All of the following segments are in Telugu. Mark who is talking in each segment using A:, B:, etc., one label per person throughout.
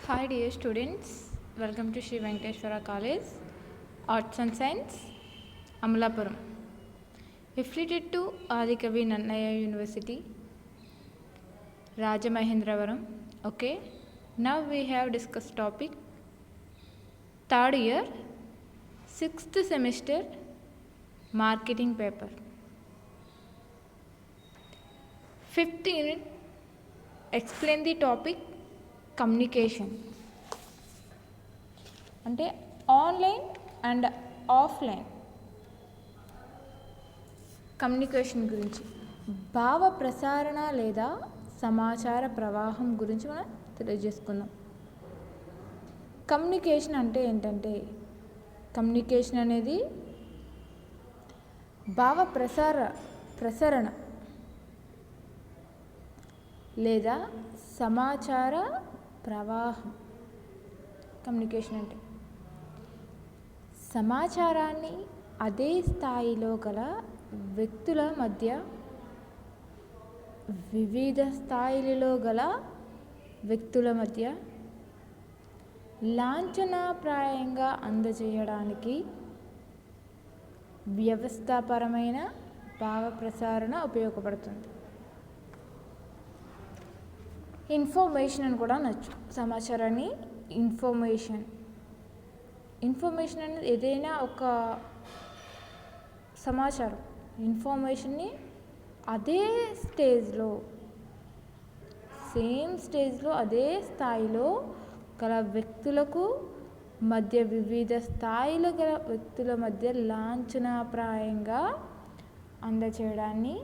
A: Hi dear students, welcome to Sri Venkateshwara College, Arts and Science, Amalapuram. Affiliated to Adikavi Nannaya University, Rajamahendravaram. Okay, now we have discussed topic third year, 6th semester, marketing paper. 5th unit, explain the topic communication అంటే ఆన్లైన్ అండ్ ఆఫ్లైన్ కమ్యూనికేషన్ గురించి భావ ప్రసారణ లేదా సమాచార ప్రవాహం గురించి మనం తెలియజేసుకుందాం. కమ్యూనికేషన్ అంటే ఏంటంటే కమ్యూనికేషన్ అనేది భావ ప్రసరణ లేదా సమాచార ప్రవాహం. కమ్యూనికేషన్ అంటే సమాచారాన్ని అదే స్థాయిలో గల వ్యక్తుల మధ్య వివిధ స్థాయిలలో గల వ్యక్తుల మధ్య లాంఛనప్రాయంగా అందజేయడానికి వ్యవస్థాపరమైన భావ ప్రసారణ ఉపయోగపడుతుంది. ఇన్ఫర్మేషన్ అని కూడా అనొచ్చు. సమాచారాన్ని ఇన్ఫర్మేషన్ అనేది ఏదైనా ఒక సమాచారం ఇన్ఫర్మేషన్ని అదే సేమ్ స్టేజ్లో అదే స్థాయిలో గల వ్యక్తులకు మధ్య వివిధ స్థాయిలో గల వ్యక్తుల మధ్య లాంఛనప్రాయంగా అందచేయడాన్ని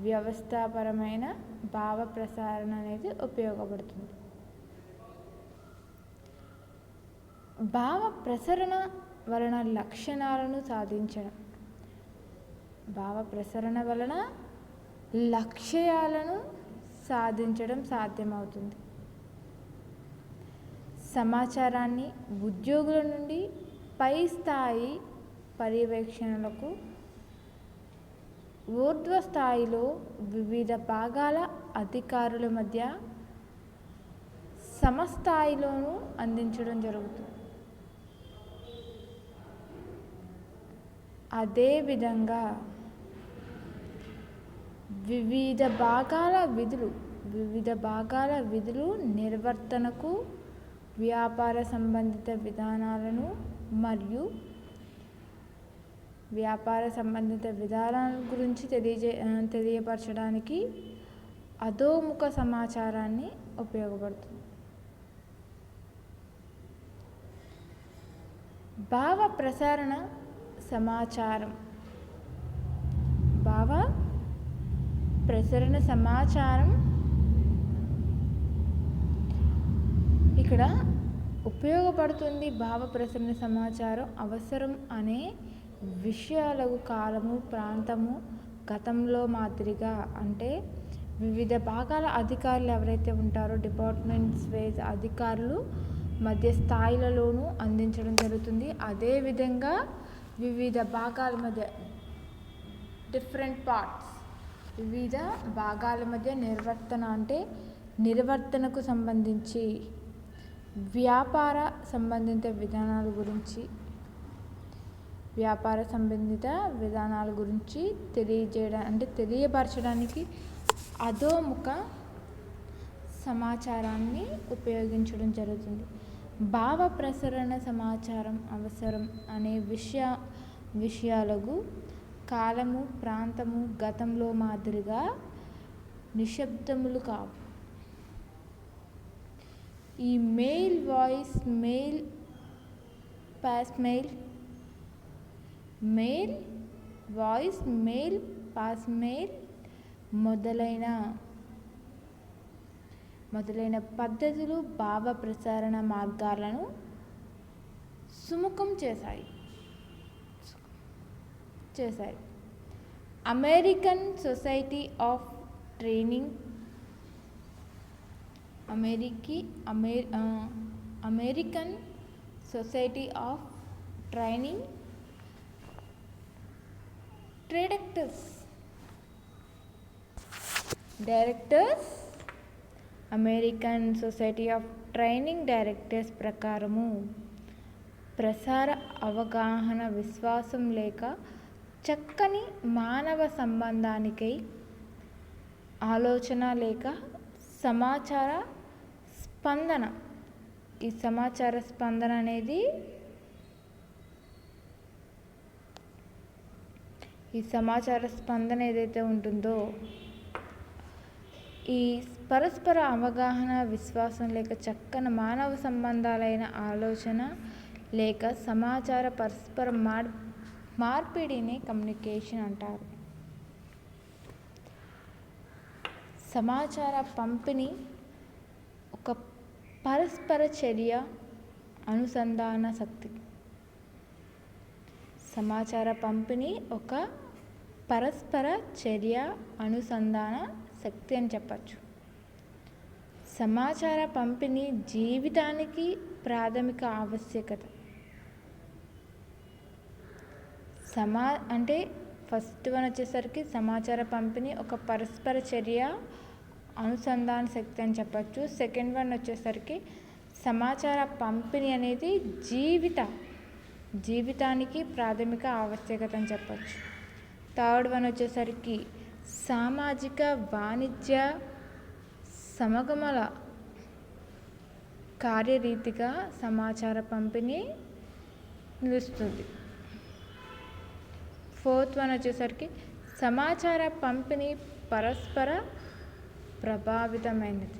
A: వ్యవస్థాపరమైన భావ ప్రసారణ అనేది ఉపయోగపడుతుంది. భావ ప్రసరణ వలన లక్షణాలను సాధించడం, భావ ప్రసరణ వలన లక్ష్యాలను సాధించడం సాధ్యమవుతుంది. సమాచారాన్ని ఉద్యోగుల నుండి పై స్థాయి పర్యవేక్షణలకు ఊర్ధ్వ స్థాయిలో వివిధ భాగాల అధికారుల మధ్య సమస్థాయిలోనూ అందించడం జరుగుతుంది. అదేవిధంగా వివిధ భాగాల విధులు నిర్వర్తనకు వ్యాపార సంబంధిత విధానాలను మరియు వ్యాపార సంబంధిత విధానాల గురించి తెలియపరచడానికి అధోముఖ సమాచారాన్ని ఉపయోగపడుతుంది. భావ ప్రసారణ సమాచారం ఇక్కడ ఉపయోగపడుతుంది. భావ ప్రసరణ సమాచారం అవసరం అనే విషయాలకు కాలము, ప్రాంతము, గతంలో మాదిరిగా అంటే వివిధ భాగాల అధికారులు ఎవరైతే ఉంటారో డిపార్ట్మెంట్స్ వైజ్ అధికారులు మధ్య స్థాయిలలోనూ అందించడం జరుగుతుంది. అదేవిధంగా వివిధ భాగాల మధ్య వివిధ భాగాల మధ్య నిర్వర్తనకు సంబంధించి వ్యాపార సంబంధిత విధానాల గురించి తెలియపరచడానికి అధోముఖ సమాచారాన్ని ఉపయోగించడం జరుగుతుంది. భావ ప్రసరణ సమాచారం అవసరం అనే విషయాలకు కాలము, ప్రాంతము, గతంలో మాదిరిగా నిశ్శబ్దములు కావు. ఈ mail, voice mail, pass mail మొదలైన పద్ధతులు భావ ప్రసారణ మార్గాలను సుముఖం చేశాయి. American society of training directors, American Society of training directors ప్రకారము ప్రసార అవగాహన విశ్వాసం లేక చక్కని మానవ సంబంధానికై ఆలోచన లేక సమాచార స్పందన. ఈ సమాచార స్పందన అనేది ఏదైతే ఉంటుందో ఈ పరస్పర అవగాహన విశ్వాసం లేక చక్కని మానవ సంబంధాలైన ఆలోచన లేక సమాచార పరస్పర మార్పిడిని కమ్యూనికేషన్ అంటారు. సమాచార పంపిణీ ఒక పరస్పర చర్య అనుసంధాన శక్తి. సమాచార పంపిణీ ఒక పరస్పర చర్య అనుసంధాన శక్తి అని చెప్పచ్చు. సమాచార పంపిణీ జీవితానికి ప్రాథమిక ఆవశ్యకత. అంటే ఫస్ట్ వన్ వచ్చేసరికి సమాచార పంపిణీ ఒక పరస్పర చర్య అనుసంధాన శక్తి అని చెప్పచ్చు. సెకండ్ వన్ వచ్చేసరికి సమాచార పంపిణీ అనేది జీవితానికి ప్రాథమిక ఆవశ్యకత అని చెప్పచ్చు. థర్డ్ వన్ వచ్చేసరికి సామాజిక వాణిజ్య సమగమల కార్యరీతిగా సమాచార పంపిణీ నిలుస్తుంది. ఫోర్త్ వన్ వచ్చేసరికి సమాచార పంపిణీ పరస్పర ప్రభావితమైనది.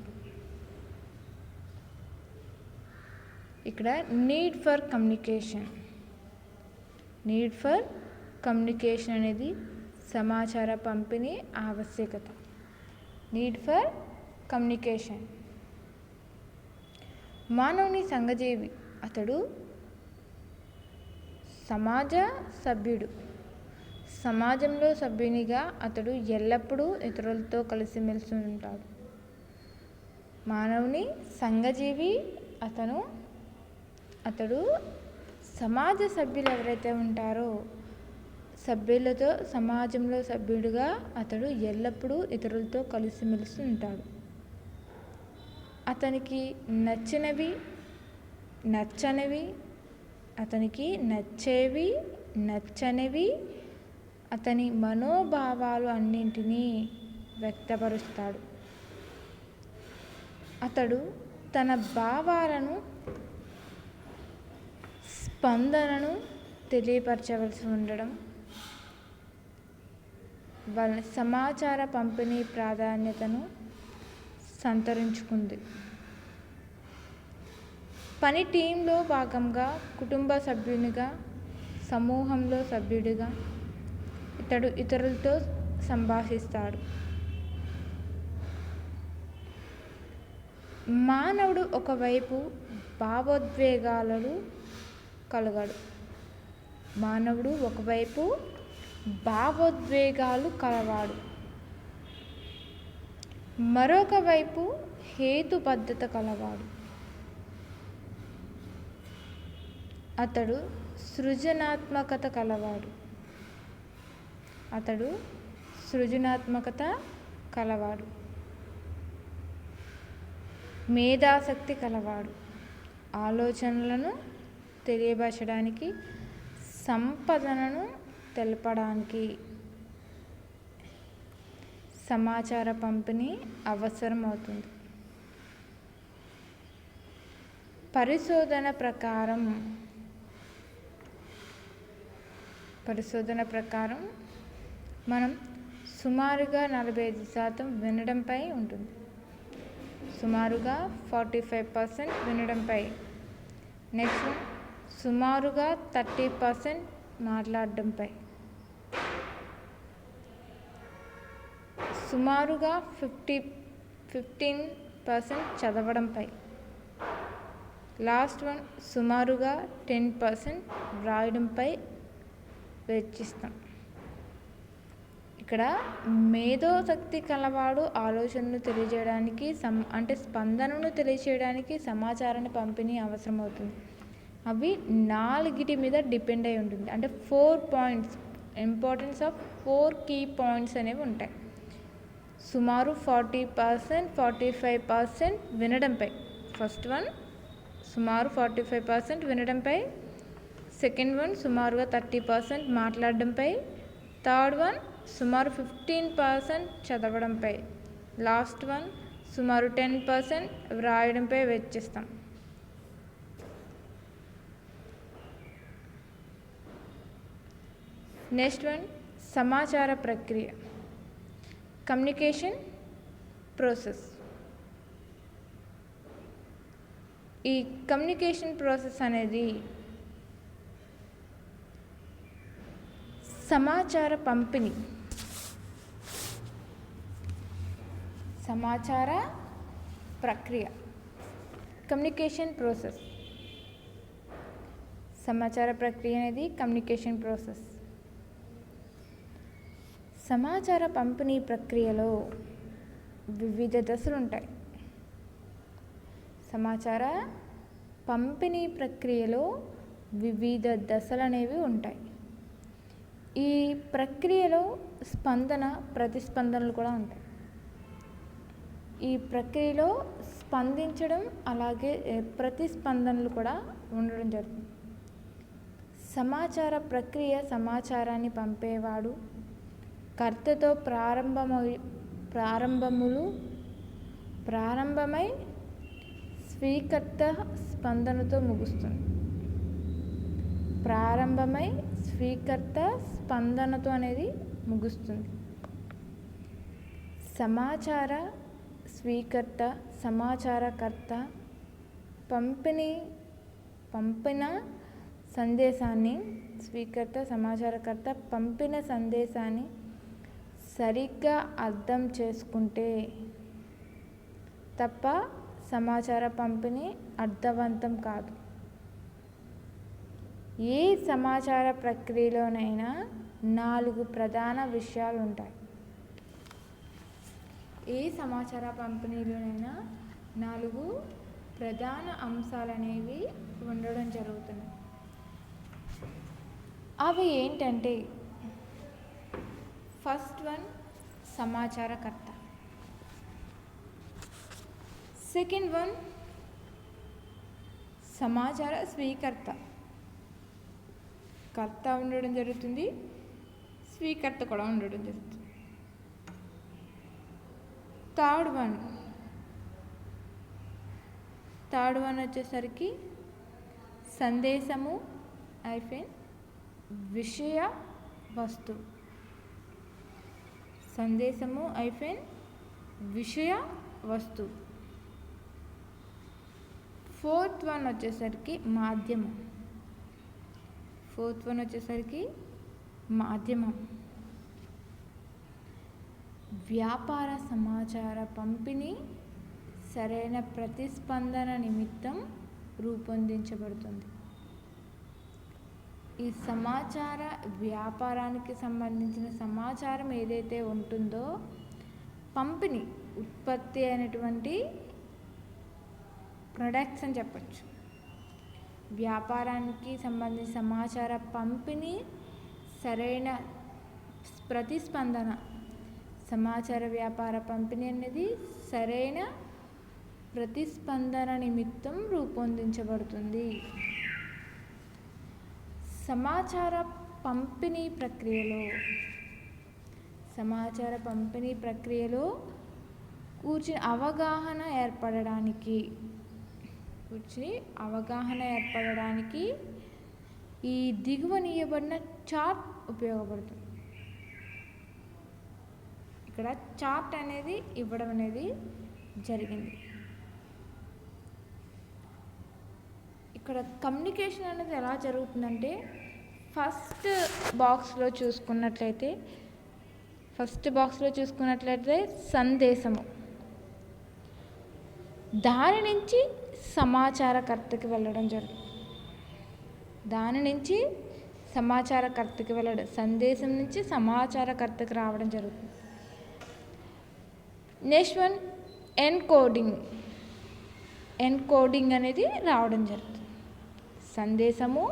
A: ఇక్కడ నీడ్ ఫర్ కమ్యూనికేషన్ అనేది సమాచార పంపిణీ ఆవశ్యకత. Need for communication. మానవుని సంఘజీవి. అతడు సమాజంలో సభ్యునిగా అతడు ఎల్లప్పుడూ ఇతరులతో కలిసిమెలిసి ఉంటాడు. మానవుని సంఘజీవి. అతడు సమాజ సభ్యులు ఎవరైతే ఉంటారో సభ్యులతో సమాజంలో సభ్యుడిగా అతడు ఎల్లప్పుడూ ఇతరులతో కలిసిమెలిసి ఉంటాడు. అతనికి నచ్చినవి నచ్చనివి, అతనికి నచ్చేవి నచ్చనివి, అతని మనోభావాలు అన్నింటినీ వ్యక్తపరుస్తాడు. అతడు తన భావాలను స్పందనను తెలియపరచవలసి ఉండడం వలన సమాచార పంపిణీ ప్రాధాన్యతను సంతరించుకుంది. పని టీంలో భాగంగా, కుటుంబ సభ్యునిగా, సమూహంలో సభ్యుడిగా ఇతడు ఇతరులతో సంభాషిస్తాడు. మానవుడు ఒకవైపు భావోద్వేగాలు కలవాడు, మరొక వైపు హేతుబద్ధత కలవాడు. అతడు సృజనాత్మకత కలవాడు, మేధాశక్తి కలవాడు. ఆలోచనలను తెలియపరచడానికి, సంపదనను తెలపడానికి సమాచార పంపిణీ అవసరం అవుతుంది. పరిశోధన ప్రకారం మనం సుమారుగా 45% వినడంపై ఉంటుంది. సుమారుగా 45% వినడంపై. నెక్స్ట్ సుమారుగా 30% మాట్లాడడంపై. సుమారుగా 15% చదవడంపై. లాస్ట్ వన్ సుమారుగా 10% వ్రాయడంపై వెచ్చిస్తాం. ఇక్కడ మేధోశక్తి కలవాడు ఆలోచనను తెలియజేయడానికి స్పందనను తెలియజేయడానికి సమాచారాన్ని పంపిణీ అవసరమవుతుంది. అవి 4 మీద డిపెండ్ అయి ఉంటుంది. అంటే 4 points, importance of 4 key points అనేవి ఉంటాయి. సుమారు 40%, 45% వినడంపై, ఫస్ట్ వన్ సుమారు 45% వినడంపై, సెకండ్ వన్ సుమారుగా 30% మాట్లాడడంపై, థర్డ్ వన్ సుమారు 15% చదవడంపై, లాస్ట్ వన్ సుమారు 10% వ్రాయడంపై వెచ్చిస్తాం. నెక్స్ట్ వన్ సమాచార ప్రక్రియ, కమ్యూనికేషన్ ప్రాసెస్. ఈ కమ్యూనికేషన్ ప్రాసెస్ అనేది సమాచార పంపిణీ, సమాచార ప్రక్రియ, కమ్యూనికేషన్ ప్రాసెస్. సమాచార ప్రక్రియ అనేది కమ్యూనికేషన్ ప్రాసెస్. సమాచార పంపిణీ ప్రక్రియలో వివిధ దశలు ఉంటాయి. సమాచార పంపిణీ ప్రక్రియలో వివిధ దశలు అనేవి ఉంటాయి. ఈ ప్రక్రియలో స్పందన, ప్రతిస్పందనలు కూడా ఉంటాయి. ఈ ప్రక్రియలో స్పందించడం అలాగే ప్రతిస్పందనలు కూడా ఉండడం జరుగుతుంది. సమాచార ప్రక్రియ సమాచారాన్ని పంపేవాడు కర్తతో ప్రారంభమై స్వీకర్త స్పందనతో ముగుస్తుంది. ప్రారంభమై స్వీకర్త స్పందనతో అనేది ముగుస్తుంది. సమాచార స్వీకర్త, సమాచారకర్త పంపిన సందేశాన్ని, స్వీకర్త సమాచారకర్త పంపిన సందేశాన్ని సరిగ్గా అర్థం చేసుకుంటే తప్ప సమాచార పంపిణీ అర్థవంతం కాదు. ఏ సమాచార ప్రక్రియలోనైనా 4 ప్రధాన విషయాలు ఉంటాయి. ఏ సమాచార పంపిణీలోనైనా 4 ప్రధాన అంశాలు అనేవి ఉండడం జరుగుతుంది. అవి ఏంటంటే, ఫస్ట్ వన్ సమాచారకర్త, సెకండ్ వన్ సమాచార స్వీకర్త, కర్త ఉండడం జరుగుతుంది, స్వీకర్త కూడా ఉండడం జరుగుతుంది. థర్డ్ వన్ వచ్చేసరికి సందేశము విషయ వస్తువు, సందేశము విషయ వస్తువు. ఫోర్త్ వన్ వచ్చేసరికి మాధ్యమం. వ్యాపార సమాచార పంపిణీ సరైన ప్రతిస్పందన నిమిత్తం రూపొందించబడుతుంది. ఈ సమాచార వ్యాపారానికి సంబంధించిన సమాచారం ఏదైతే ఉంటుందో, పంపిణీ ఉత్పత్తి అయినటువంటి ప్రొడక్ట్స్ అని చెప్పచ్చు. వ్యాపారానికి సంబంధించిన సమాచార పంపిణీ సరైన ప్రతిస్పందన, సమాచార వ్యాపార పంపిణీ అనేది సరైన ప్రతిస్పందన నిమిత్తం రూపొందించబడుతుంది. సమాచార పంపిణీ ప్రక్రియలో కూర్చుని అవగాహన ఏర్పడడానికి ఈ దిగువనీయబడిన చార్ట్ ఉపయోగపడుతుంది. ఇక్కడ చార్ట్ అనేది ఇవ్వడం అనేది జరిగింది. ఇక్కడ కమ్యూనికేషన్ అనేది ఎలా జరుగుతుందంటే, ఫస్ట్ బాక్స్లో చూసుకున్నట్లయితే సందేశము, దాని నుంచి సమాచారకర్తకి వెళ్ళడం జరుగుతుంది. సందేశం నుంచి సమాచారకర్తకి రావడం జరుగుతుంది. నెక్స్ట్ వన్ ఎన్కోడింగ్ అనేది రావడం జరుగుతుంది. సందేశము,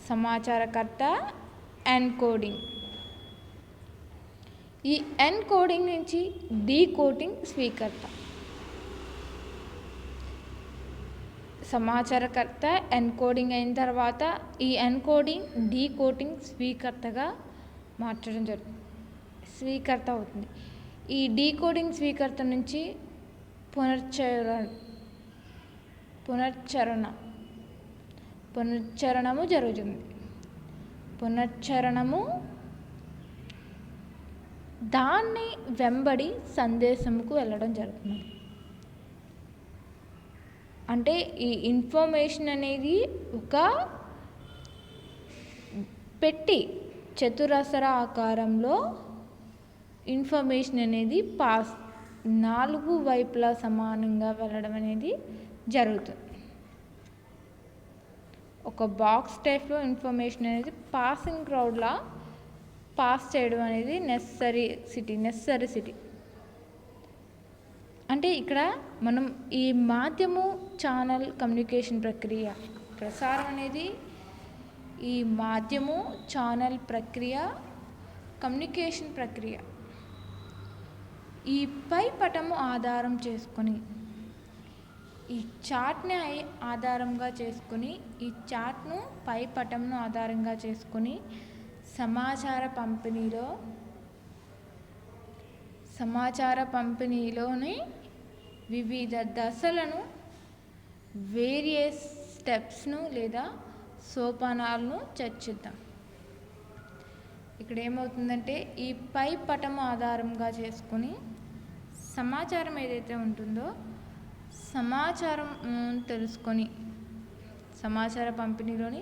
A: సమాచారకర్త, ఎన్కోడింగ్. ఈ ఎన్కోడింగ్ నుంచి డీకోడింగ్ స్వీకర్త. సమాచారకర్త ఎన్కోడింగ్ అయిన తర్వాత ఈ ఎన్కోడింగ్ డీకోడింగ్ స్వీకర్తగా మార్చడం జరుగుతుంది, స్వీకర్త అవుతుంది. ఈ డీకోడింగ్ స్వీకర్త నుంచి పునశ్చరణము జరుగుతుంది. పునశ్చరణము దాన్ని వెంబడి సందేశముకు వెళ్ళడం జరుగుతుంది. అంటే ఈ ఇన్ఫర్మేషన్ అనేది ఒక పెట్టి చతురస్ర ఆకారంలో ఇన్ఫర్మేషన్ అనేది 4 వైపులా సమానంగా వెళ్ళడం అనేది జరుగుతుంది. ఒక బాక్స్ టైప్లో ఇన్ఫర్మేషన్ అనేది పాసింగ్ క్రౌడ్లా పాస్ చేయడం అనేది నెససరీ. అంటే ఇక్కడ మనం ఈ మాధ్యము ఛానల్ కమ్యూనికేషన్ ప్రక్రియ ప్రసారం అనేది ఈ మాధ్యము ఛానల్ ప్రక్రియ కమ్యూనికేషన్ ప్రక్రియ ఈ పై పటము ఆధారం చేసుకొని ఈ చార్ట్ని ఆధారంగా చేసుకుని ఈ చార్ట్ను పై పటంను ఆధారంగా చేసుకుని సమాచార పంపిణీలోని వివిధ దశలను వేరియస్ స్టెప్స్ను లేదా సోపానాలను చర్చిద్దాం. ఇక్కడ ఏమవుతుందంటే ఈ పై పటము ఆధారంగా చేసుకుని సమాచారం ఏదైతే ఉంటుందో సమాచారం తెలుసుకొని సమాచార పంపిణీలోని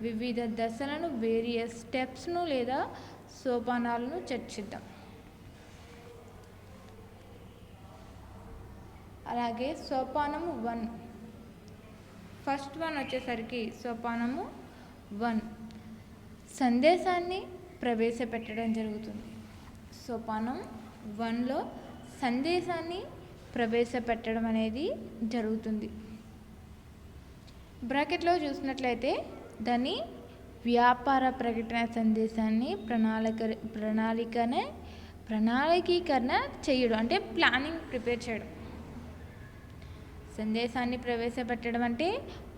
A: వివిధ దశలను వేరియస్ స్టెప్స్ను లేదా సోపానాలను చర్చిద్దాం. అలాగే సోపానము 1 ఫస్ట్ వన్ వచ్చేసరికి సోపానము 1 సందేశాన్ని ప్రవేశపెట్టడం జరుగుతుంది. సోపానం 1లో సందేశాన్ని ప్రవేశపెట్టడం అనేది జరుగుతుంది. బ్రాకెట్లో చూసినట్లయితే దాన్ని వ్యాపార ప్రకటన సందేశాన్ని ప్రణాళికీకరణ చేయడం అంటే ప్లానింగ్ ప్రిపేర్ చేయడం. సందేశాన్ని ప్రవేశపెట్టడం అంటే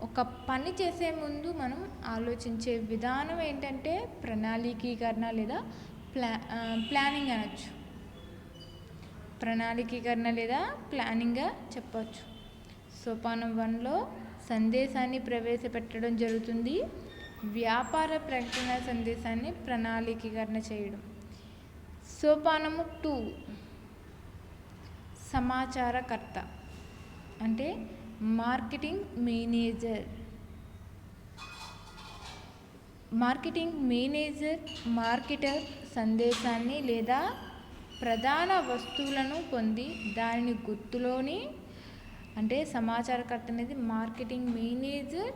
A: ఒక పని చేసే ముందు మనం ఆలోచించే విధానం ఏంటంటే ప్రణాళికీకరణ లేదా ప్లానింగ్ అనొచ్చు. ప్రణాళికీకరణ లేదా ప్లానింగ్గా చెప్పవచ్చు. సోపానం 1లో సందేశాన్ని ప్రవేశపెట్టడం జరుగుతుంది. వ్యాపార ప్రకటన సందేశాన్ని ప్రణాళికీకరణ చేయడం. సోపానము 2 సమాచారకర్త అంటే మార్కెటింగ్ మేనేజర్ మార్కెటర్ సందేశాన్ని లేదా ప్రధాన వస్తువులను పొంది దానిని గుర్తులోని అంటే సమాచారకర్త అనేది మార్కెటింగ్ మేనేజర్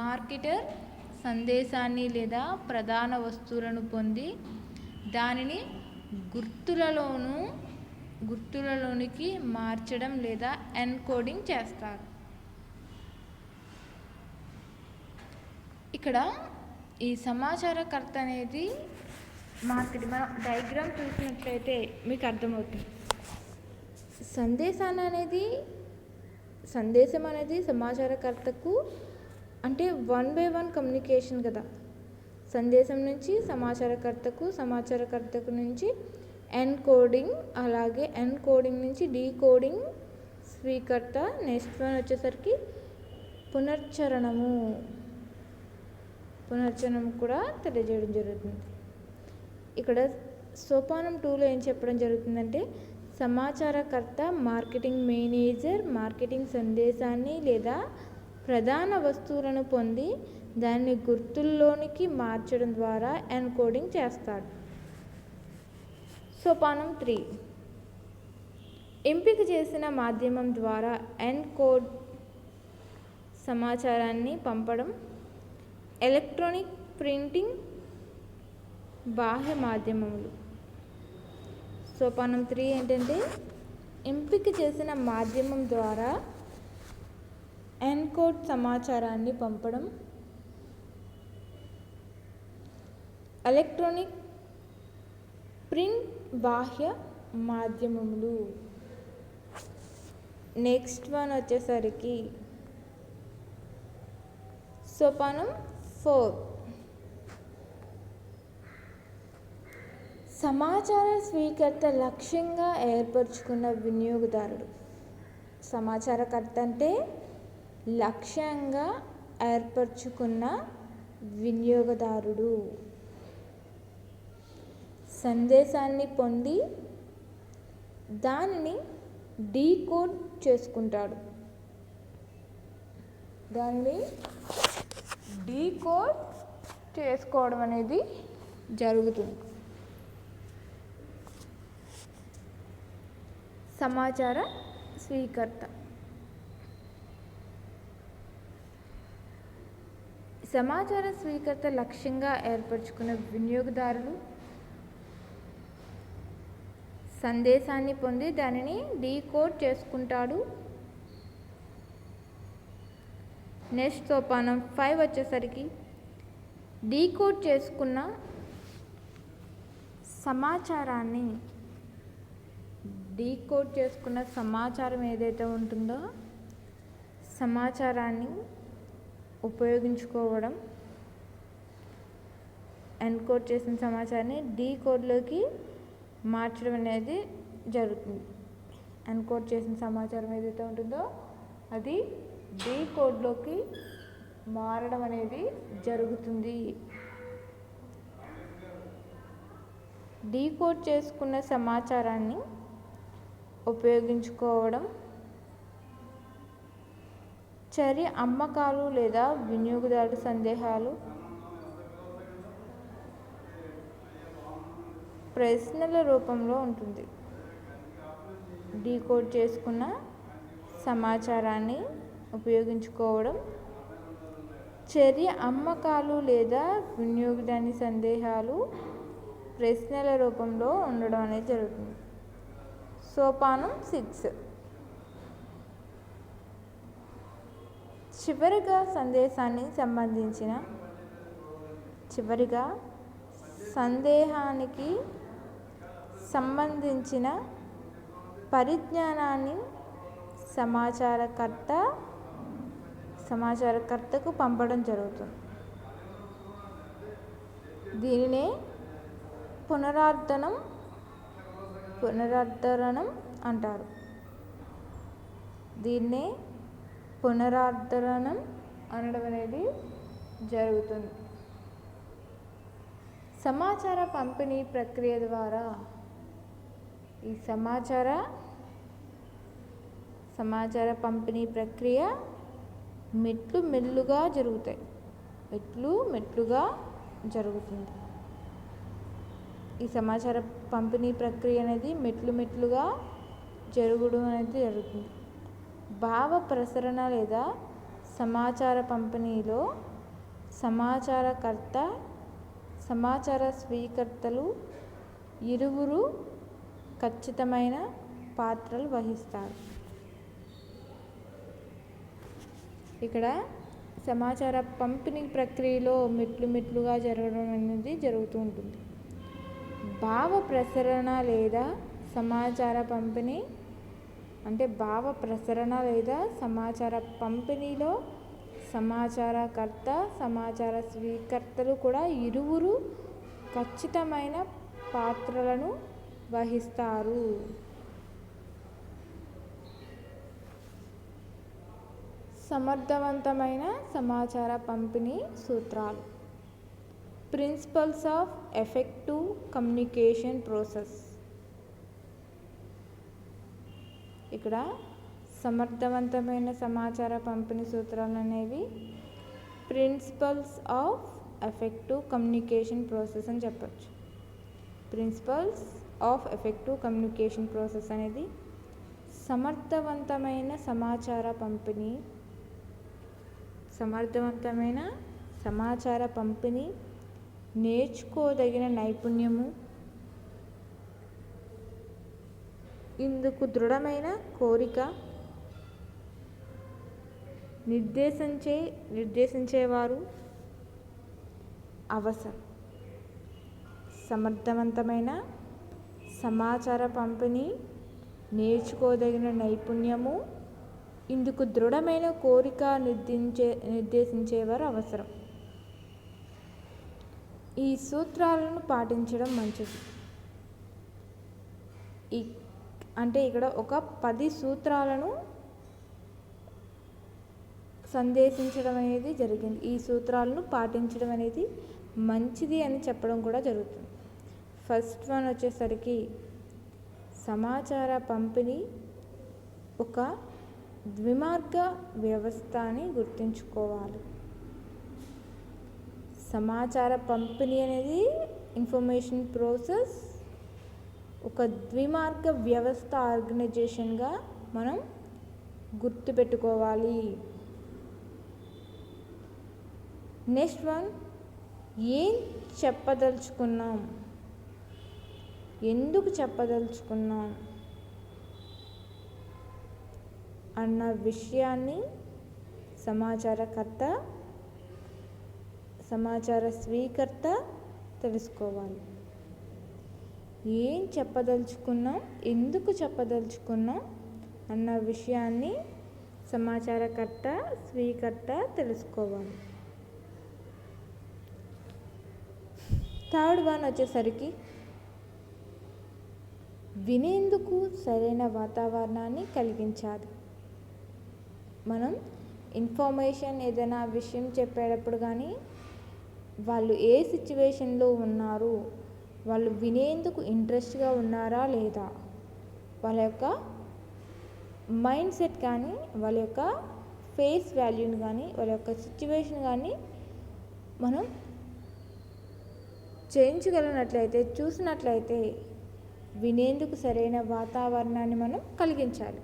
A: మార్కెటర్ సందేశాన్ని లేదా ప్రధాన వస్తువులను పొంది దానిని గుర్తులలోనికి మార్చడం లేదా ఎన్కోడింగ్ చేస్తారు. ఇక్కడ ఈ సమాచారకర్త అనేది మనం డయాగ్రామ్ చూసినట్లయితే మీకు అర్థమవుతుంది. సందేశం అనేది సమాచారకర్తకు అంటే 1 by 1 కమ్యూనికేషన్ కదా. సందేశం నుంచి సమాచారకర్తకు నుంచి ఎన్కోడింగ్, అలాగే ఎన్కోడింగ్ నుంచి డీకోడింగ్ స్వీకర్త. నెక్స్ట్ వన్ వచ్చేసరికి పునశ్చరణము కూడా తెలియజేయడం జరుగుతుంది. ఇక్కడ సోపానం 2లో ఏం చెప్పడం జరుగుతుందంటే సమాచారకర్త మార్కెటింగ్ మేనేజర్ మార్కెటింగ్ సందేశాన్ని లేదా ప్రధాన వస్తువులను పొంది దాన్ని గుర్తుల్లోనికి మార్చడం ద్వారా ఎన్కోడింగ్ చేస్తాడు. సోపానం 3 ఎంపిక చేసిన మాధ్యమం ద్వారా ఎన్కోడ్ సమాచారాన్ని పంపడం. ఎలక్ట్రానిక్ ప్రింటింగ్ బాహ్య మాధ్యమములు. సోపానం 3 ఏంటంటే ఎంపిక చేసిన మాధ్యమం ద్వారా ఎన్కోడ్ సమాచారాన్ని పంపడం. ఎలక్ట్రానిక్ ప్రింట్ బాహ్య మాధ్యమములు. నెక్స్ట్ వన్ వచ్చేసరికి సోపానం 4, సమాచార స్వీకర్త లక్ష్యంగా ఏర్పరచుకున్న వినియోగదారుడు. సమాచారకర్త అంటే లక్ష్యంగా ఏర్పరచుకున్న వినియోగదారుడు. సందేశాన్ని పొంది దానిని డీకోడ్ చేసుకుంటాడు. దానిని డీకోడ్ చేసుకోవడం అనేది జరుగుతుంది. సమాచార స్వీకర్త. సమాచార స్వీకర్త లక్ష్యంగా ఏర్పరచుకున్న వినియోగదారులు సందేశాన్ని పొంది దానిని డీకోడ్ చేసుకుంటాడు. నెక్స్ట్ సోపానం 5 వచ్చేసరికి డీకోడ్ చేసుకున్న సమాచారాన్ని, డీకోడ్ చేసుకున్న సమాచారం ఏదైతే ఉంటుందో సమాచారాన్ని ఉపయోగించుకోవడం, ఎన్కోడ్ చేసిన సమాచారాన్ని డీకోడ్లోకి మార్చడం అనేది జరుగుతుంది. ఎన్కోడ్ చేసిన సమాచారం ఏదైతే ఉంటుందో అది డీకోడ్లోకి మారడం అనేది జరుగుతుంది. డీకోడ్ చేసుకున్న సమాచారాన్ని ఉపయోగించుకోవడం చర్య అమ్మకాలు లేదా వినియోగదారుల సందేహాలు, ప్రశ్నల రూపంలో ఉంటుంది. డీకోడ్ చేసుకున్న సమాచారాన్ని ఉపయోగించుకోవడం చర్య అమ్మకాలు లేదా వినియోగదారుని సందేహాలు ప్రశ్నల రూపంలో ఉండడం అనేది జరుగుతుంది. సోపానం 6, చివరిగా సందేహానికి సంబంధించిన పరిజ్ఞానాన్ని సమాచారకర్తకు పంపడం జరుగుతుంది. దీనినే పునరుద్ధరణం అంటారు. దీన్నే పునరుద్ధరణం అనడం అనేది జరుగుతుంది. సమాచార పంపిణీ ప్రక్రియ ద్వారా ఈ సమాచార పంపిణీ ప్రక్రియ మెల్లుగా జరుగుతుంది. ఈ సమాచార పంపిణీ ప్రక్రియ అనేది మెల్లుగా జరగడం అనేది జరుగుతుంది. భావ ప్రసరణ లేదా సమాచార పంపిణీలో సమాచారకర్త, సమాచార స్వీకర్తలు ఇరువురు ఖచ్చితమైన పాత్రలు వహిస్తారు. ఇక్కడ సమాచార పంపిణీ ప్రక్రియలో మెల్లుగా జరగడం అనేది జరుగుతూ ఉంటుంది. భావ ప్రసరణ లేదా సమాచార పంపిణీ అంటే భావ ప్రసరణ లేదా సమాచార పంపిణీలో సమాచారకర్త, సమాచార స్వీకర్తలు కూడా ఇరువురు ఖచ్చితమైన పాత్రలను వహిస్తారు. సమర్థవంతమైన సమాచార పంపిణీ సూత్రాలు. Principles of effective communication process. ఇక్కడ సమర్థవంతమైన సమాచార పంపిణీ సూత్రాలు అనేవి principles of effective communication process అని చెప్పచ్చు. Principles of effective communication process అనేది సమర్థవంతమైన సమాచార పంపిణీ, నేర్చుకోదగిన నైపుణ్యము, ఇందుకు దృఢమైన కోరిక, నిర్దేశించేవారు అవసరం. సమర్థవంతమైన సమాచార పంపిణీ, నేర్చుకోదగిన నైపుణ్యము, ఇందుకు దృఢమైన కోరిక నిర్దేశించేవారు అవసరం. ఈ సూత్రాలను పాటించడం మంచిది. అంటే ఇక్కడ ఒక 10 సూత్రాలను సందేశించడం అనేది జరిగింది. ఈ సూత్రాలను పాటించడం అనేది మంచిది అని చెప్పడం కూడా జరుగుతుంది. ఫస్ట్ వన్ వచ్చేసరికి సమాచార పంపిణీ ఒక ద్విమార్గ వ్యవస్థ అని గుర్తుంచుకోవాలి. సమాచార పంపిణీ అనేది ఇన్ఫర్మేషన్ ప్రాసెస్ ఒక ద్విమార్గ వ్యవస్థ ఆర్గనైజేషన్గా మనం గుర్తుపెట్టుకోవాలి. నెక్స్ట్ వన్, ఏం చెప్పదలుచుకున్నాం, ఎందుకు చెప్పదలుచుకున్నాం అన్న విషయాన్ని సమాచారకర్త, సమాచార స్వీకర్త తెలుసుకోవాలి. ఏం చెప్పదలుచుకున్నాం, ఎందుకు చెప్పదలుచుకున్నాం అన్న విషయాన్ని సమాచారకర్త, స్వీకర్త తెలుసుకోవాలి. థర్డ్ వన్ వచ్చేసరికి వినేందుకు సరైన వాతావరణాన్ని కలిగించాలి. మనం ఇన్ఫర్మేషన్ ఏదైనా విషయం చెప్పేటప్పుడు కానీ వాళ్ళు ఏ సిచ్యువేషన్లో ఉన్నారు, వాళ్ళు వినేందుకు ఇంట్రెస్ట్గా ఉన్నారా లేదా, వాళ్ళ యొక్క మైండ్ సెట్ కానీ, వాళ్ళ యొక్క ఫేస్ వాల్యూని కానీ, వాళ్ళ యొక్క సిచ్యువేషన్ కానీ మనం చేయించగలిగినట్లయితే, చూసినట్లయితే వినేందుకు సరైన వాతావరణాన్ని మనం కలిగించాలి.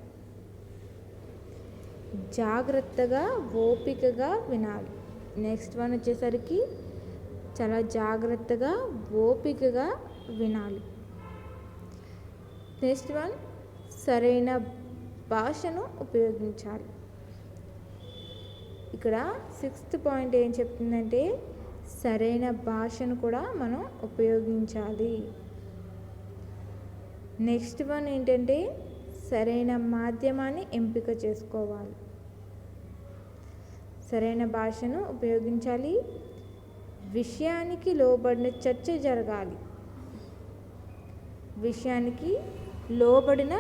A: జాగ్రత్తగా, ఓపికగా వినాలి. నెక్స్ట్ వన్ వచ్చేసరికి చాలా జాగ్రత్తగా, ఓపికగా వినాలి. నెక్స్ట్ వన్, సరైన భాషను ఉపయోగించాలి. ఇక్కడ 6th పాయింట్ ఏం చెప్తుందంటే సరైన భాషను కూడా మనం ఉపయోగించాలి. నెక్స్ట్ వన్ ఏంటంటే సరైన మాధ్యమాన్ని ఎంపిక చేసుకోవాలి. సరైన భాషను ఉపయోగించాలి. విషయానికి లోబడిన చర్చ జరగాలి. విషయానికి లోబడిన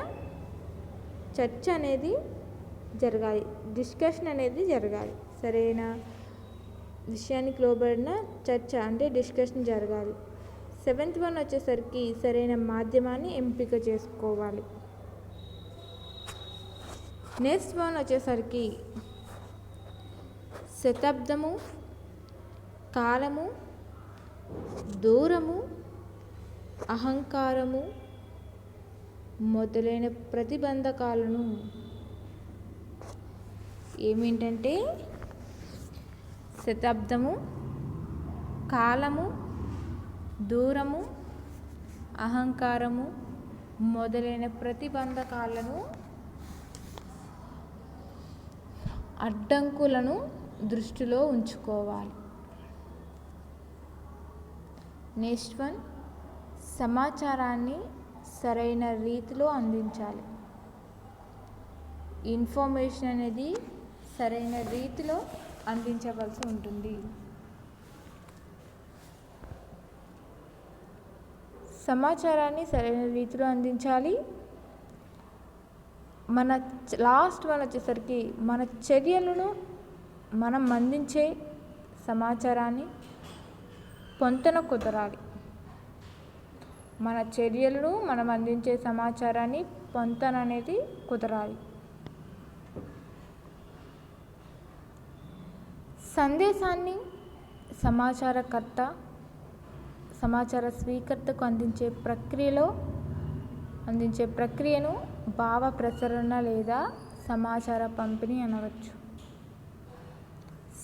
A: చర్చ అనేది జరగాలి, డిస్కషన్ అనేది జరగాలి. సరైన విషయానికి లోబడిన చర్చ అంటే డిస్కషన్ జరగాలి. 7th వన్ వచ్చేసరికి సరైన మాధ్యమాన్ని ఎంపిక చేసుకోవాలి. నెక్స్ట్ వన్ వచ్చేసరికి శతాబ్దము, కాలము, దూరము, అహంకారము మొదలైన ప్రతిబంధకాలను ఏమిటంటే శతాబ్దము, కాలము, దూరము, అహంకారము మొదలైన ప్రతిబంధకాలను, అడ్డంకులను దృష్టిలో ఉంచుకోవాలి. నెక్స్ట్ వన్, సమాచారాన్ని సరైన రీతిలో అందించాలి. ఇన్ఫర్మేషన్ అనేది సరైన రీతిలో అందించవలసి ఉంటుంది. సమాచారాన్ని సరైన రీతిలో అందించాలి. మన లాస్ట్ వన్ వచ్చేసరికి మన చర్యలను, మనం అందించే సమాచారాన్ని పొంతన కుదరాలి. మన చర్యలను, మనం అందించే సమాచారాన్ని పొంతన అనేది కుదరాలి. సందేశాన్ని సమాచారకర్త, సమాచార స్వీకర్తకు అందించే ప్రక్రియను భావ ప్రసరణ లేదా సమాచార పంపిణీ అనవచ్చు.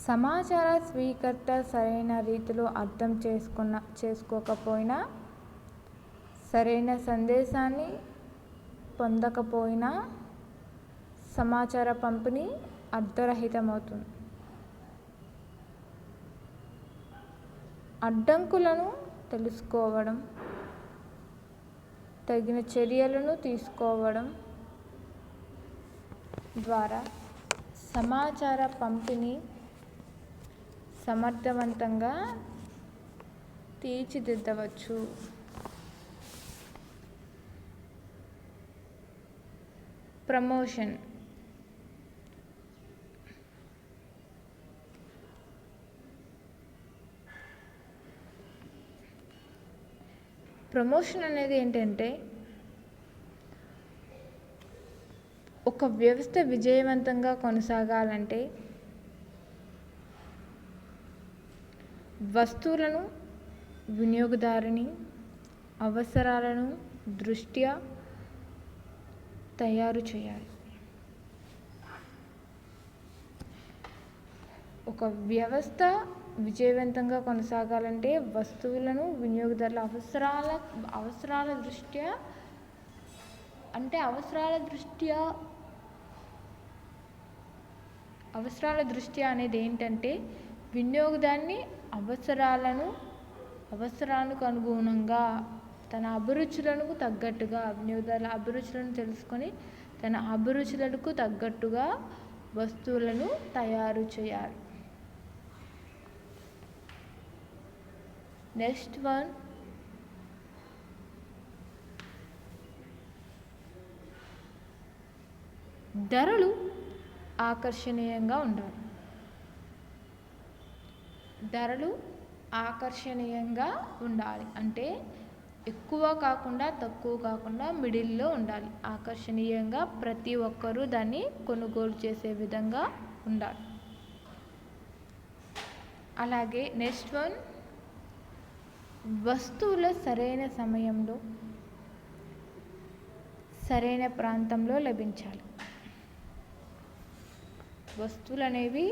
A: సమాచార స్వీకర్త సరైన రీతిలో అర్థం చేసుకోకపోయినా, సరైన సందేశాన్ని పొందకపోయినా సమాచార పంపిణీ అర్థరహితమవుతుంది. అడ్డంకులను తెలుసుకోవడం, తగిన చర్యలను తీసుకోవడం ద్వారా సమాచార పంపిణీ సమర్థవంతంగా తీర్చిదిద్దవచ్చు. ప్రమోషన్ అనేది ఏంటంటే ఒక వ్యవస్థ విజయవంతంగా కొనసాగాలంటే వస్తువులను వినియోగదారుని అవసరాలను దృష్ట్యా తయారు చేయాలి. ఒక వ్యవస్థ విజయవంతంగా కొనసాగాలంటే వస్తువులను వినియోగదారుల అవసరాల దృష్ట్యా అనేది ఏంటంటే వినియోగదారుని అవసరాలకు అనుగుణంగా తన అభిరుచులకు తగ్గట్టుగా వినియోగదారుల అభిరుచులను తెలుసుకొని తన అభిరుచులకు తగ్గట్టుగా వస్తువులను తయారు చేయాలి. నెక్స్ట్ వన్, ధరలు ఆకర్షణీయంగా ఉండాలి. అంటే ఎక్కువ కాకుండా తక్కువ కాకుండా మిడిల్లో ఉండాలి. ఆకర్షణీయంగా ప్రతి ఒక్కరూ దాన్ని కొనుగోలు చేసే విధంగా ఉండాలి. అలాగే నెక్స్ట్ వన్, వస్తువుల సరైన సమయంలో సరైన ప్రాంతంలో లభించాలి. వస్తువులు అనేవి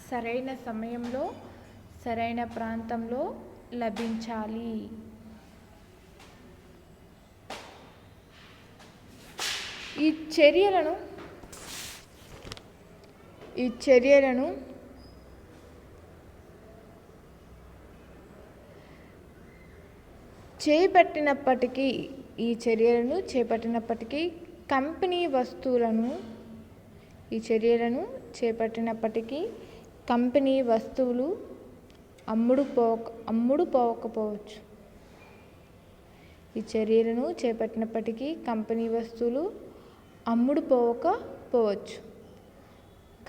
A: సరైన సమయంలో సరైన ప్రాంతంలో లభించాలి. ఈ చర్యలను చేపట్టినప్పటికీ కంపెనీ వస్తువులు అమ్ముడుపోకపోవచ్చు.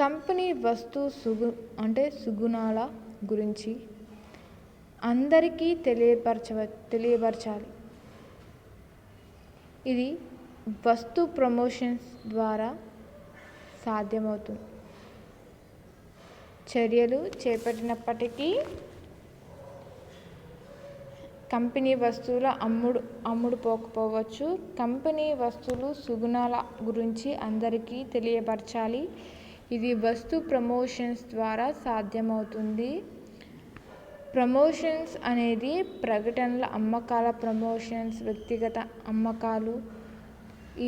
A: కంపెనీ వస్తువు సుగుణాల గురించి అందరికీ తెలియపరచాలి. ఇది వస్తు ప్రమోషన్స్ ద్వారా సాధ్యమవుతుంది. చర్యలు చేపట్టినప్పటికీ కంపెనీ వస్తువుల అమ్ముడుపోకపోవచ్చు. కంపెనీ వస్తువులు సుగుణాల గురించి అందరికీ తెలియపరచాలి. ఇది వస్తు ప్రమోషన్స్ ద్వారా సాధ్యమవుతుంది. ప్రమోషన్స్ అనేది ప్రకటనల అమ్మకాల ప్రమోషన్స్, వ్యక్తిగత అమ్మకాలు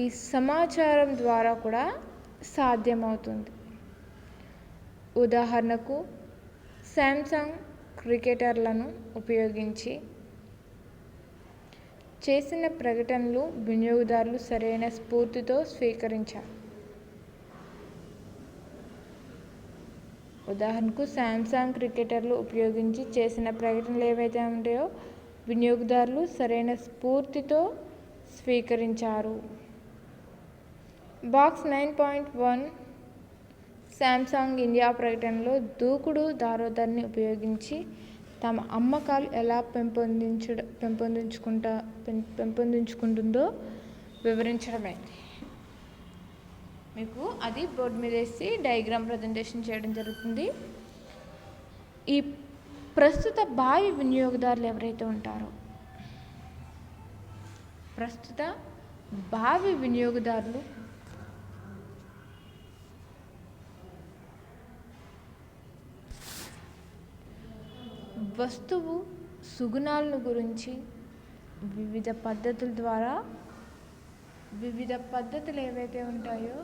A: ఈ సమాచారం ద్వారా కూడా సాధ్యమవుతుంది. ఉదాహరణకు శాంసంగ్ క్రికెటర్లను ఉపయోగించి చేసిన ప్రకటనలు వినియోగదారులు సరైన స్ఫూర్తితో స్వీకరించారు. ఉదాహరణకు శాంసంగ్ క్రికెటర్లు ఉపయోగించి చేసిన ప్రకటనలు ఏవైతే ఉంటాయో వినియోగదారులు సరైన స్ఫూర్తితో స్వీకరించారు. బాక్స్ 9.1 శాంసంగ్ ఇండియా ప్రకటనలో దూకుడు ధోరణిని ఉపయోగించి తమ అమ్మకాలు ఎలా పెంపొందించుకుంటుందో వివరించడమే. మీకు అది బోర్డు మీద వేసి డయాగ్రామ్ ప్రజెంటేషన్ చేయడం జరుగుతుంది. ఈ ప్రస్తుత భావి వినియోగదారులు ఎవరైతే ఉంటారో వస్తువు సుగుణాలను గురించి వివిధ పద్ధతులు ఏవైతే ఉంటాయో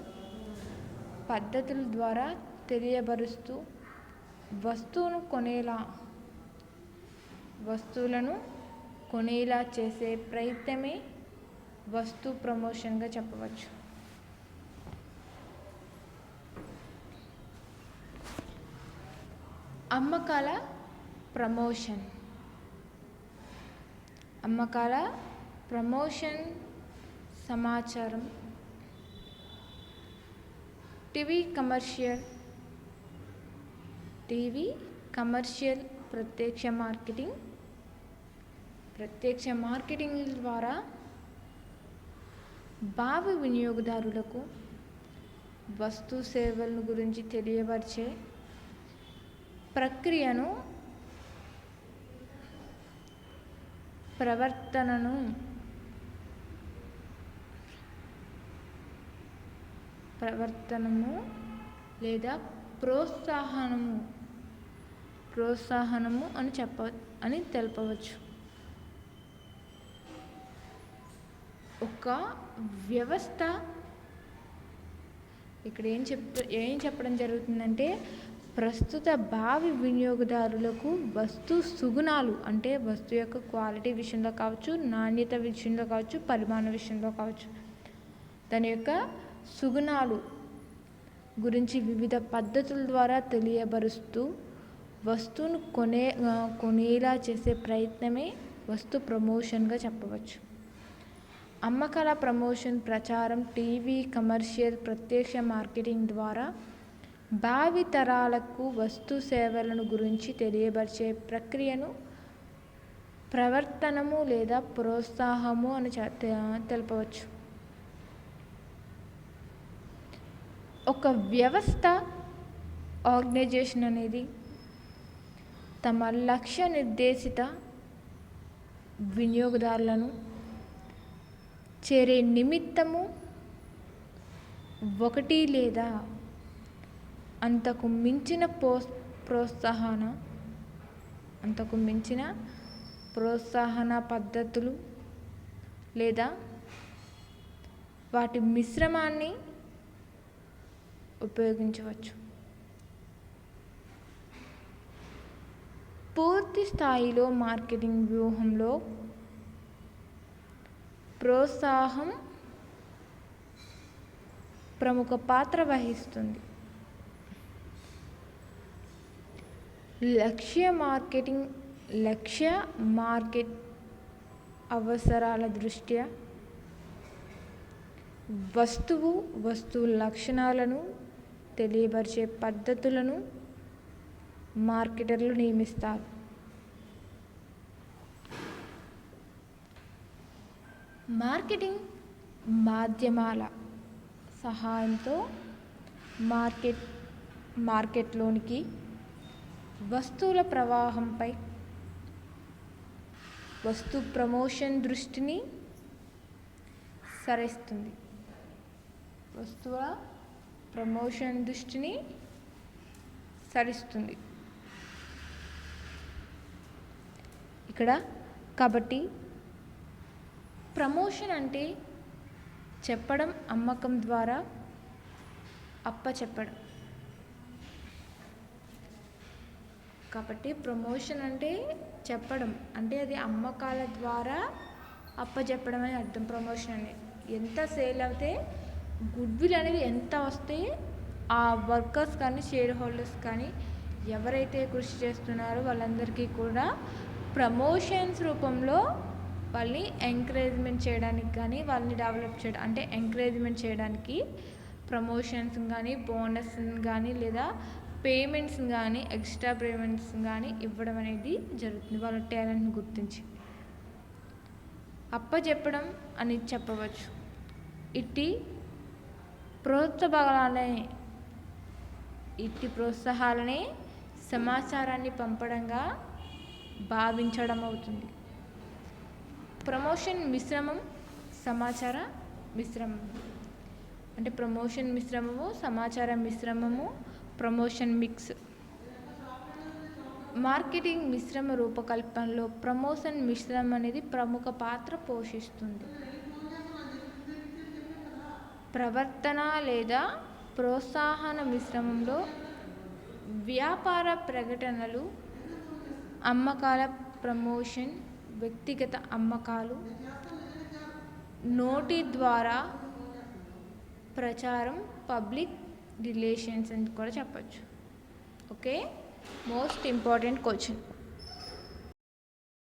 A: పద్ధతుల ద్వారా తెలియబరుస్తూ వస్తువులను కొనేలా చేసే ప్రయత్నమే వస్తు ప్రమోషన్గా చెప్పవచ్చు. అమ్మకాల ప్రమోషన్. అమ్మకాల ప్రమోషన్ సమాచారం. టీవీ కమర్షియల్ ప్రత్యక్ష మార్కెటింగ్ ద్వారా భావి వినియోగదారులకు వస్తు సేవలను గురించి తెలియపరిచే ప్రక్రియను ప్రవర్తనము లేదా ప్రోత్సాహనము అని తెలపవచ్చు. ఒక వ్యవస్థ ఇక్కడ ఏం చెప్పడం జరుగుతుందంటే ప్రస్తుత భావి వినియోగదారులకు వస్తు సుగుణాలు అంటే వస్తు యొక్క క్వాలిటీ విషయంలో కావచ్చు, నాణ్యత విషయంలో కావచ్చు, పరిమాణ విషయంలో కావచ్చు, దాని యొక్క సుగుణాలు గురించి వివిధ పద్ధతుల ద్వారా తెలియబరుస్తూ వస్తువును కొనేలా చేసే ప్రయత్నమే వస్తు ప్రమోషన్గా చెప్పవచ్చు. అమ్మకాల ప్రమోషన్ ప్రచారం టీవీ కమర్షియల్ ప్రత్యక్ష మార్కెటింగ్ ద్వారా భావి తరాలకు వస్తు సేవలను గురించి తెలియపరిచే ప్రక్రియను ప్రవర్తనము లేదా ప్రోత్సాహము అని తెలపవచ్చు. ఒక వ్యవస్థ ఆర్గనైజేషన్ అనేది తమ లక్ష్య నిర్దేశిత వినియోగదారులను చేరే నిమిత్తము ఒకటి లేదా అంతకు మించిన ప్రోత్సాహన పద్ధతులు లేదా వాటి మిశ్రమాన్ని ఉపయోగించవచ్చు. పూర్తి స్థాయిలో మార్కెటింగ్ వ్యూహంలో ప్రోత్సాహం ప్రముఖ పాత్ర వహిస్తుంది. లక్ష్య మార్కెట్ అవసరాల దృష్ట్యా వస్తువు లక్షణాలను తెలియపరిచే పద్ధతులను మార్కెటర్లు నియమిస్తారు. మార్కెటింగ్ మాధ్యమాల సహాయంతో మార్కెట్లోనికి వస్తువుల ప్రవాహంపై వస్తు ప్రమోషన్ దృష్టిని సారిస్తుంది. ఇక్కడ కాబట్టి ప్రమోషన్ అంటే చెప్పడం, అమ్మకం ద్వారా అప్పచెప్పడం. కాబట్టి ప్రమోషన్ అంటే చెప్పడం, అంటే అది అమ్మకాల ద్వారా అప్పచెప్పడం అని అర్థం. ప్రమోషన్ అనేది ఎంత సేల్ అవుతే గుడ్విల్ అనేది ఎంత వస్తే ఆ వర్కర్స్ కానీ షేర్ హోల్డర్స్ కానీ ఎవరైతే కృషి చేస్తున్నారో వాళ్ళందరికీ కూడా ప్రమోషన్స్ రూపంలో వాళ్ళని ఎంకరేజ్మెంట్ చేయడానికి కానీ వాళ్ళని డెవలప్ చేయడం అంటే ఎంకరేజ్మెంట్ చేయడానికి ప్రమోషన్స్ కానీ బోనస్ కానీ లేదా పేమెంట్స్ కానీ ఎక్స్ట్రా పేమెంట్స్ కానీ ఇవ్వడం అనేది జరుగుతుంది. వాళ్ళ టాలెంట్ని గుర్తించి అప్పచెప్పడం అని చెప్పవచ్చు. ఇట్టి ప్రోత్సాహాలనే సమాచారాన్ని పంపడంగా భావించడం అవుతుంది. ప్రమోషన్ మిశ్రమం, సమాచార మిశ్రమం అంటే ప్రమోషన్ మిశ్రమము, సమాచార మిశ్రమము, ప్రమోషన్ మిక్స్. మార్కెటింగ్ మిశ్రమ రూపకల్పనలో ప్రమోషన్ మిశ్రమం అనేది ప్రముఖ పాత్ర పోషిస్తుంది. ప్రవర్తన లేదా ప్రోత్సాహన మిశ్రమంలో వ్యాపార ప్రకటనలు, అమ్మకాల ప్రమోషన్, వ్యక్తిగత అమ్మకాలు, నోటి ద్వారా ప్రచారం, పబ్లిక్ రిలేషన్స్ అని కూడా చెప్పచ్చు. ఓకే. Most important question.